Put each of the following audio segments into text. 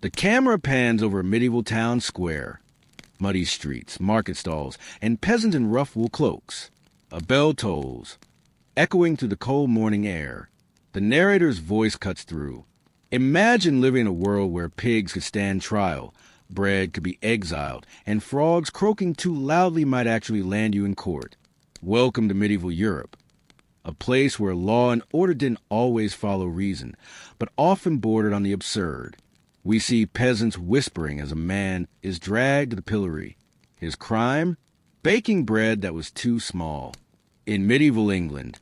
The camera pans over a medieval town square, muddy streets, market stalls, and peasants in rough wool cloaks. A bell tolls, echoing through the cold morning air. The narrator's voice cuts through. Imagine living in a world where pigs could stand trial, bread could be exiled, and frogs croaking too loudly might actually land you in court. Welcome to medieval Europe, a place where law and order didn't always follow reason, but often bordered on the absurd. We see peasants whispering as a man is dragged to the pillory. His crime? Baking bread that was too small. In medieval England,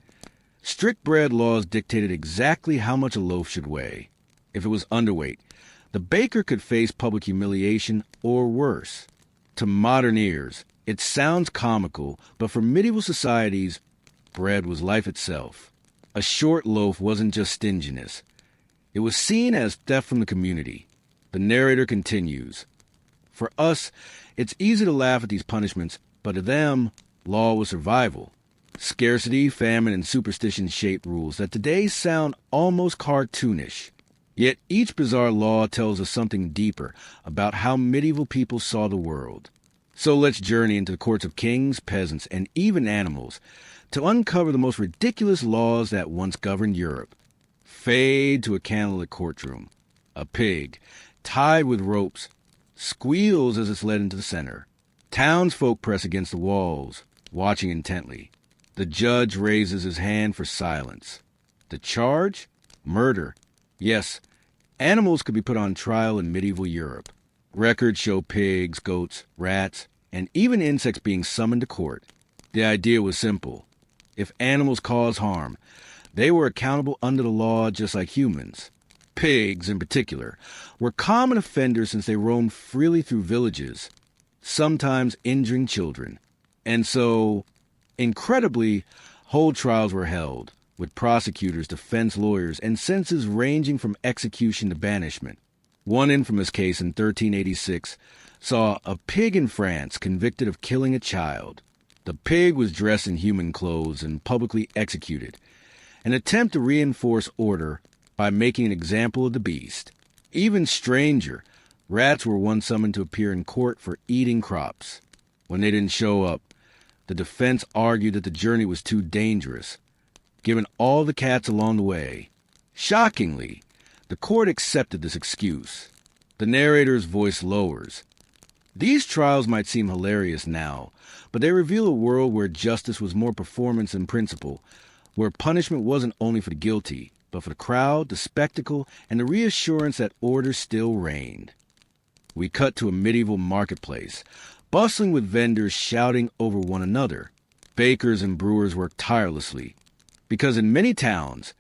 strict bread laws dictated exactly how much a loaf should weigh. If it was underweight, the baker could face public humiliation or worse. To modern ears, it sounds comical, but for medieval societies, bread was life itself. A short loaf wasn't just stinginess. It was seen as theft from the community. The narrator continues. For us, it's easy to laugh at these punishments, but to them, law was survival. Scarcity, famine, and superstition shaped rules that today sound almost cartoonish. Yet each bizarre law tells us something deeper about how medieval people saw the world. So let's journey into the courts of kings, peasants, and even animals to uncover the most ridiculous laws that once governed Europe. Fade to a candlelit courtroom. A pig, tied with ropes, squeals as it's led into the center. Townsfolk press against the walls, watching intently. The judge raises his hand for silence. The charge? Murder. Yes, animals could be put on trial in medieval Europe. Records show pigs, goats, rats, and even insects being summoned to court. The idea was simple. If animals caused harm, they were accountable under the law just like humans. Pigs, in particular, were common offenders since they roamed freely through villages, sometimes injuring children. And so, incredibly, whole trials were held, with prosecutors, defense lawyers, and sentences ranging from execution to banishment. One infamous case in 1386 saw a pig in France convicted of killing a child. The pig was dressed in human clothes and publicly executed, an attempt to reinforce order by making an example of the beast. Even stranger, rats were once summoned to appear in court for eating crops. When they didn't show up, the defense argued that the journey was too dangerous, given all the cats along the way. Shockingly, the court accepted this excuse. The narrator's voice lowers. These trials might seem hilarious now, but they reveal a world where justice was more performance than principle, where punishment wasn't only for the guilty, but for the crowd, the spectacle, and the reassurance that order still reigned. We cut to a medieval marketplace, bustling with vendors shouting over one another. Bakers and brewers worked tirelessly, because in many towns,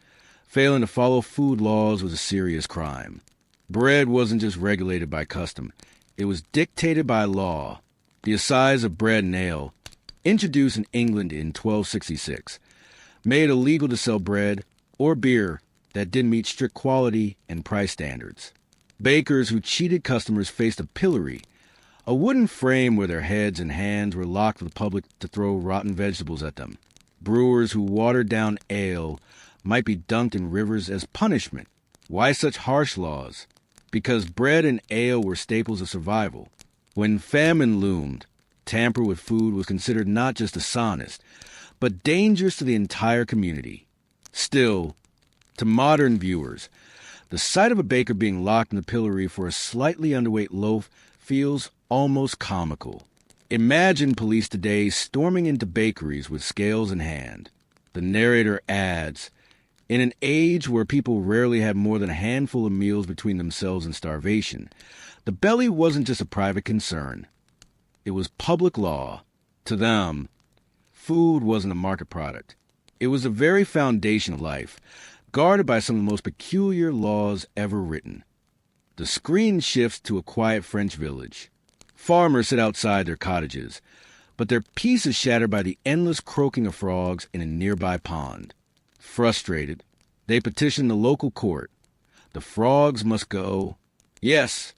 failing to follow food laws was a serious crime. Bread wasn't just regulated by custom, it was dictated by law. The assize of bread and ale, introduced in England in 1266, made it illegal to sell bread or beer that didn't meet strict quality and price standards. Bakers who cheated customers faced a pillory, a wooden frame where their heads and hands were locked for the public to throw rotten vegetables at them. Brewers who watered down ale might be dunked in rivers as punishment. Why such harsh laws? Because bread and ale were staples of survival. When famine loomed, tamper with food was considered not just dishonest, but dangerous to the entire community. Still, to modern viewers, the sight of a baker being locked in the pillory for a slightly underweight loaf feels almost comical. Imagine police today storming into bakeries with scales in hand. The narrator adds, in an age where people rarely had more than a handful of meals between themselves and starvation, the belly wasn't just a private concern. It was public law. To them, food wasn't a market product. It was the very foundation of life, guarded by some of the most peculiar laws ever written. The screen shifts to a quiet French village. Farmers sit outside their cottages, but their peace is shattered by the endless croaking of frogs in a nearby pond. Frustrated, they petition the local court. The frogs must go. Yes,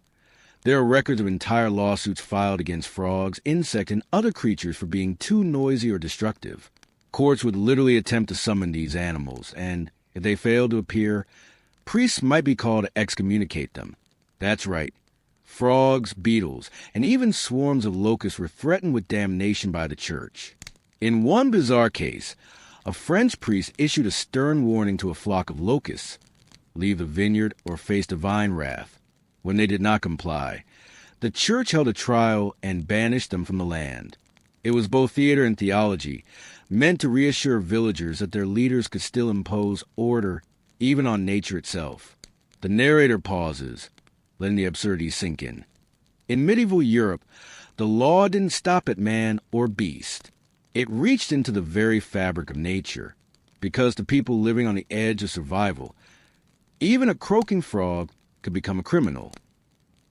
there are records of entire lawsuits filed against frogs, insects, and other creatures for being too noisy or destructive. Courts would literally attempt to summon these animals, and if they failed to appear, priests might be called to excommunicate them. That's right. Frogs, beetles, and even swarms of locusts were threatened with damnation by the church. In one bizarre case, a French priest issued a stern warning to a flock of locusts: leave the vineyard or face divine wrath. When they did not comply, the church held a trial and banished them from the land. It was both theater and theology, meant to reassure villagers that their leaders could still impose order even on nature itself. The narrator pauses, letting the absurdity sink in. In medieval Europe, the law didn't stop at man or beast. It reached into the very fabric of nature, because to people living on the edge of survival, even a croaking frog could become a criminal.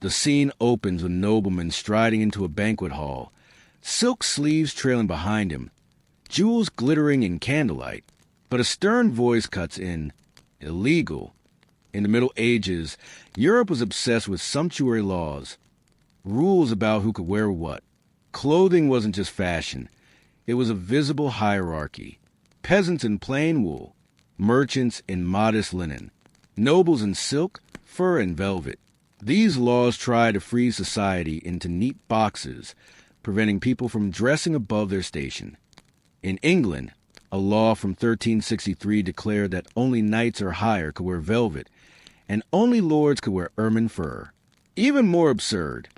The scene opens with a nobleman striding into a banquet hall, silk sleeves trailing behind him, jewels glittering in candlelight. But a stern voice cuts in: illegal. In the Middle Ages, Europe was obsessed with sumptuary laws, rules about who could wear what. Clothing wasn't just fashion. It was a visible hierarchy. Peasants in plain wool, merchants in modest linen, nobles in silk, fur, and velvet. These laws tried to freeze society into neat boxes, preventing people from dressing above their station. In England, a law from 1363 declared that only knights or higher could wear velvet, and only lords could wear ermine fur. Even more absurd,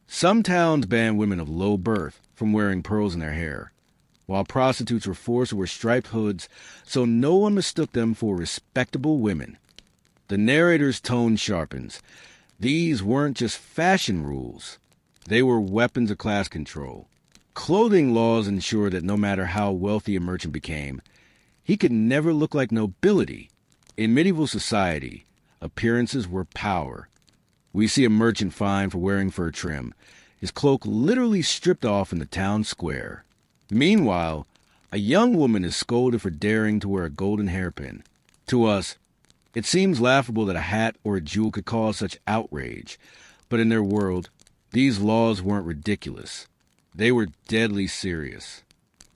some towns banned women of low birth from wearing pearls in their hair, while prostitutes were forced to wear striped hoods so no one mistook them for respectable women. The narrator's tone sharpens. These weren't just fashion rules. They were weapons of class control. Clothing laws ensured that no matter how wealthy a merchant became, he could never look like nobility. In medieval society, appearances were power. We see a merchant fined for wearing fur trim, his cloak literally stripped off in the town square. Meanwhile, a young woman is scolded for daring to wear a golden hairpin. To us, it seems laughable that a hat or a jewel could cause such outrage, but in their world, these laws weren't ridiculous. They were deadly serious.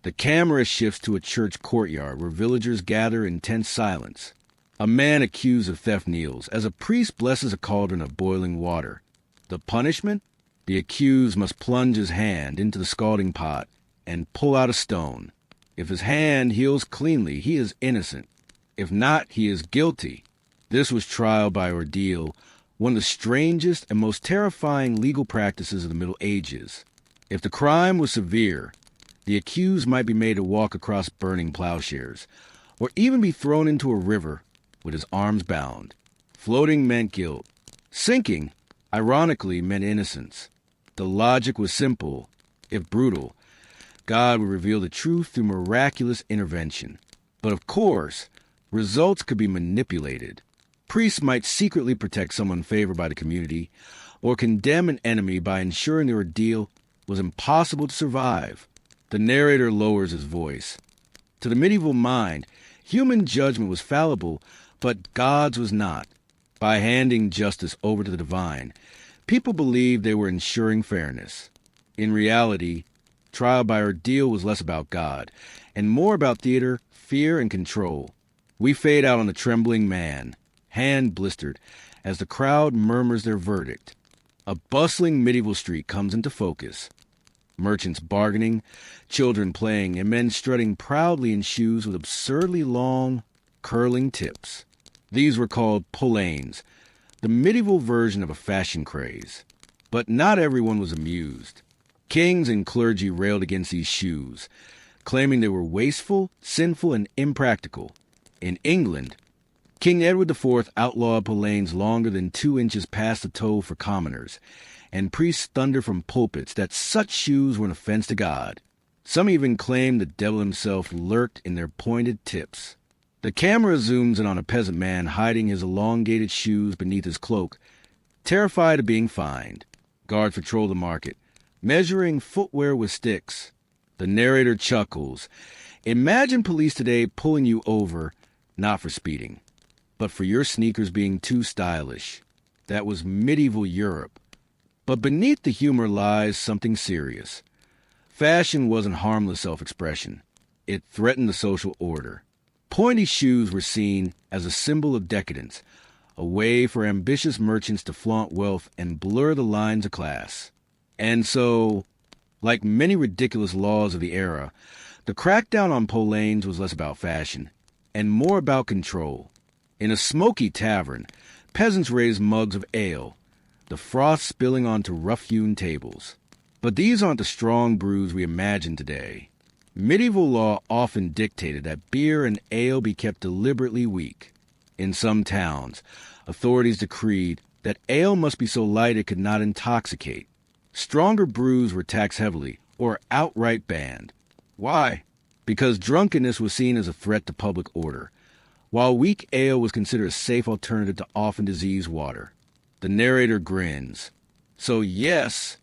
The camera shifts to a church courtyard where villagers gather in tense silence. A man accused of theft kneels as a priest blesses a cauldron of boiling water. The punishment? The accused must plunge his hand into the scalding pot and pull out a stone. If his hand heals cleanly, he is innocent. If not, he is guilty. This was trial by ordeal, one of the strangest and most terrifying legal practices of the Middle Ages. If the crime was severe, the accused might be made to walk across burning plowshares, or even be thrown into a river with his arms bound. Floating meant guilt. Sinking, ironically, meant innocence. The logic was simple, if brutal. God would reveal the truth through miraculous intervention. But of course, results could be manipulated. Priests might secretly protect someone favored by the community, or condemn an enemy by ensuring the ordeal was impossible to survive. The narrator lowers his voice. To the medieval mind, human judgment was fallible, but God's was not. By handing justice over to the divine, people believed they were ensuring fairness. In reality, trial by ordeal was less about God, and more about theater, fear, and control. We fade out on the trembling man, hand blistered, as the crowd murmurs their verdict. A bustling medieval street comes into focus. Merchants bargaining, children playing, and men strutting proudly in shoes with absurdly long, curling tips. These were called polaines, the medieval version of a fashion craze. But not everyone was amused. Kings and clergy railed against these shoes, claiming they were wasteful, sinful, and impractical. In England, King Edward IV outlawed polaines longer than 2 inches past the toe for commoners, and priests thundered from pulpits that such shoes were an offense to God. Some even claimed the devil himself lurked in their pointed tips. The camera zooms in on a peasant man hiding his elongated shoes beneath his cloak, terrified of being fined. Guards patrol the market, measuring footwear with sticks. The narrator chuckles. Imagine police today pulling you over, not for speeding, but for your sneakers being too stylish. That was medieval Europe. But beneath the humor lies something serious. Fashion wasn't harmless self-expression. It threatened the social order. Pointy shoes were seen as a symbol of decadence, a way for ambitious merchants to flaunt wealth and blur the lines of class. And so, like many ridiculous laws of the era, the crackdown on pollains was less about fashion and more about control. In a smoky tavern, peasants raised mugs of ale, the froth spilling onto rough-hewn tables. But these aren't the strong brews we imagine today. Medieval law often dictated that beer and ale be kept deliberately weak. In some towns, authorities decreed that ale must be so light it could not intoxicate. Stronger brews were taxed heavily or outright banned. Why? Because drunkenness was seen as a threat to public order, while weak ale was considered a safe alternative to often diseased water. The narrator grins. So yes,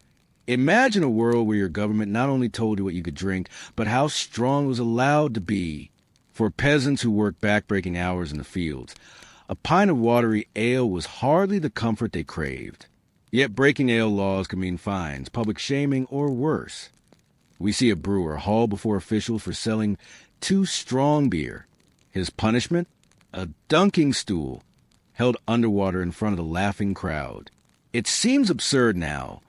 imagine a world where your government not only told you what you could drink, but how strong it was allowed to be. For peasants who worked backbreaking hours in the fields, a pint of watery ale was hardly the comfort they craved. Yet breaking ale laws could mean fines, public shaming, or worse. We see a brewer hauled before officials for selling too strong beer. His punishment? A dunking stool held underwater in front of the laughing crowd. It seems absurd now,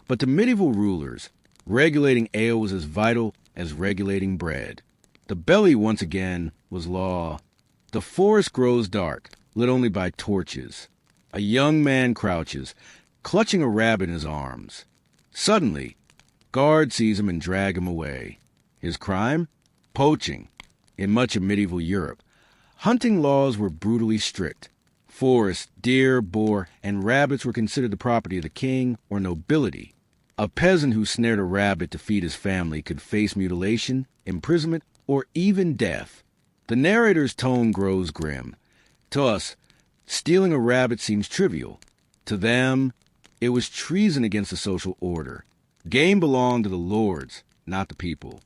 but to medieval rulers, regulating ale was as vital as regulating bread. The belly, once again, was law. The forest grows dark, lit only by torches. A young man crouches, clutching a rabbit in his arms. Suddenly, guard sees him and drag him away. His crime? Poaching. In much of medieval Europe, hunting laws were brutally strict. Forests, deer, boar, and rabbits were considered the property of the king or nobility. A peasant who snared a rabbit to feed his family could face mutilation, imprisonment, or even death. The narrator's tone grows grim. To us, stealing a rabbit seems trivial. To them, it was treason against the social order. Game belonged to the lords, not the people.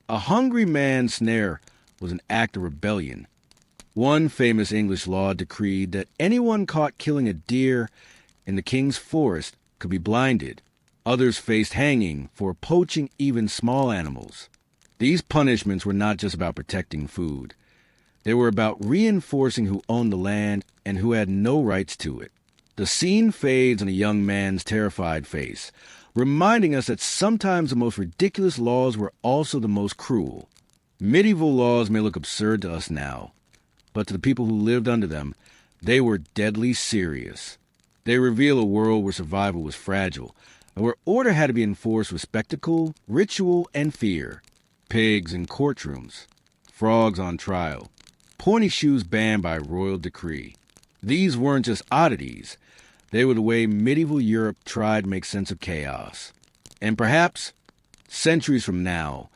A hungry man's snare was an act of rebellion. One famous English law decreed that anyone caught killing a deer in the king's forest could be blinded. Others faced hanging for poaching even small animals. These punishments were not just about protecting food. They were about reinforcing who owned the land and who had no rights to it. The scene fades on a young man's terrified face, reminding us that sometimes the most ridiculous laws were also the most cruel. Medieval laws may look absurd to us now, but to the people who lived under them, they were deadly serious. They reveal a world where survival was fragile, and where order had to be enforced with spectacle, ritual, and fear. Pigs in courtrooms, frogs on trial, pointy shoes banned by royal decree. These weren't just oddities. They were the way medieval Europe tried to make sense of chaos. And perhaps, centuries from now,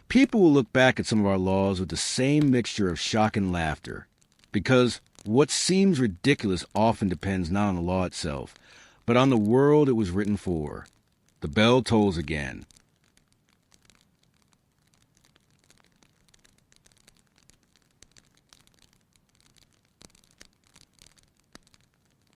people will look back at some of our laws with the same mixture of shock and laughter. Because what seems ridiculous often depends not on the law itself, but on the world it was written for. The bell tolls again.